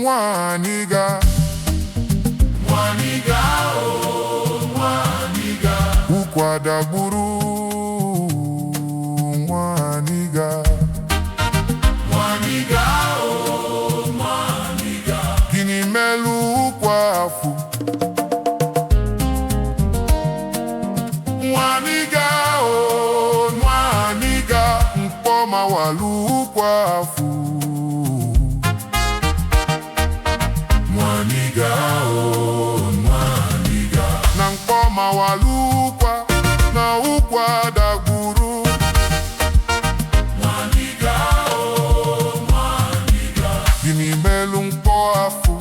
nwa ANIGA. Nwa ANIGA, oh, nwa ANIGA. Ukwu dagburu nwa ANIGA. Nwa ANIGA, oh, nwa ANIGA. Gịnị melu ukwu afụ? Nwa ANIGA, oh, nwa ANIGA. Mkpọ mawalu ukwu afụ. Nwa ANIGA, oh, nwa ANIGA. Na mkpọ mawalu ukwa na ukwa dagburu. Nwa ANIGA, oh, nwa ANIGA. Gịnị melu mkpọ afụ?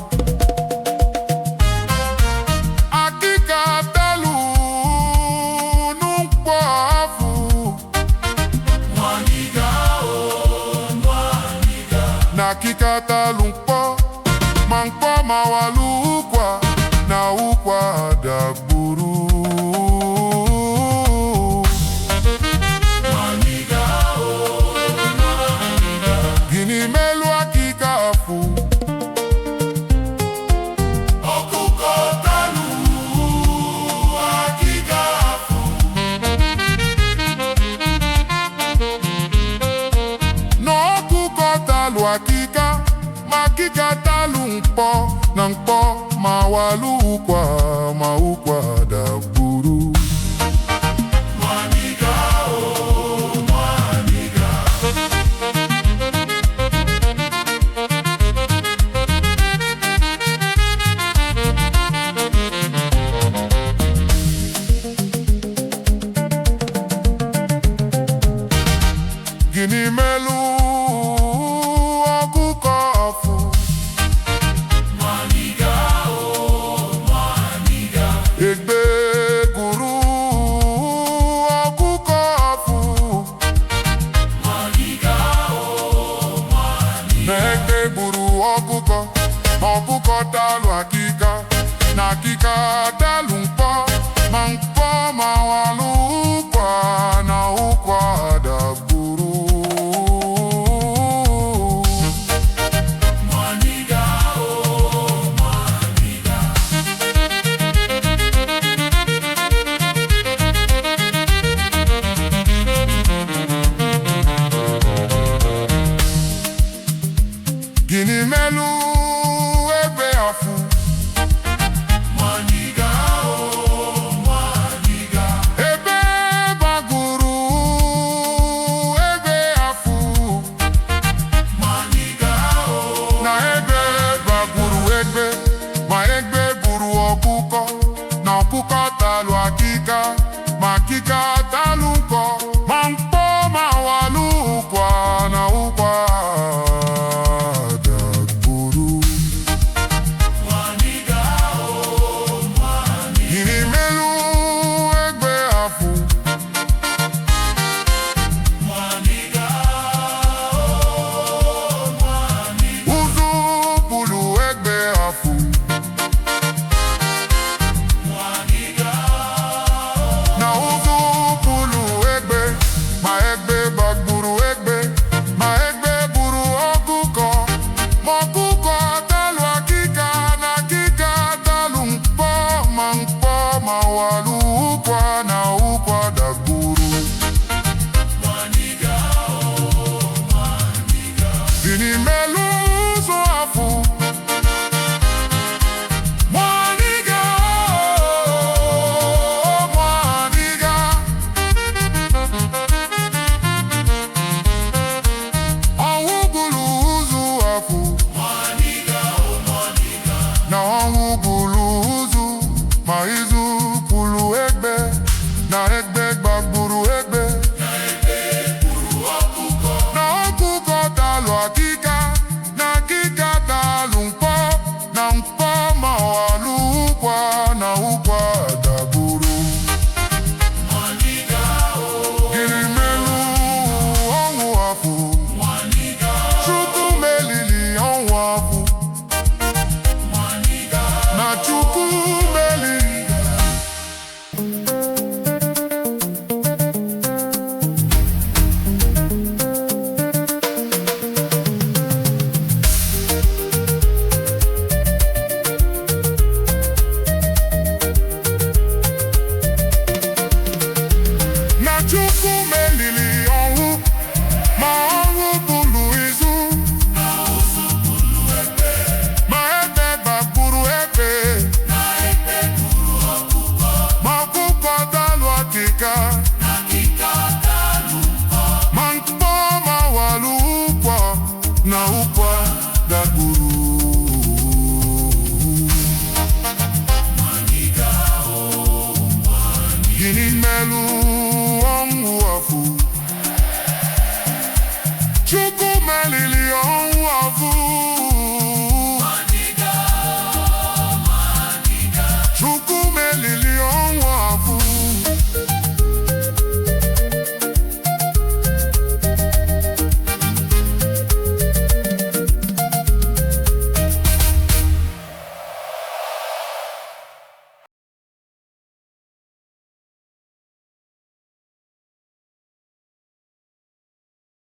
Akịka talu n'mkpọ afụ. Nwa ANIGA, oh, nwa ANIGA. Na akịka talu mkpọ, ma mkpọ mawalu ukwa na ukwa dagburu. Nwa ANIGA, oh, nwa ANIGA. Gịnị melu akịka afụ? Akuko talu akịka afụ. N'ọkụkọ talu akịka, ma akịka talu mkpọ, na mkpọ mawalu ukwa ma ukwa dagburu. Nwa ANIGA, oh, nwa ANIGA. Gịnị melu ọkụkọ afụ? Nwa ANIGA, oh, nwa ANIGA. Egbe guru ọkụkọ afụ. Nwa ANIGA, oh, nwa ANIGA. Na egbe gburu ọkụkọ, ọkụkọ talu akịka, na akịka talu mkpọ, ma mkpọ mawalu ukwa na ukwa dagburu. Nwa ANIGA, oh, nwa ANIGA. Gịnị melu egbe afụ?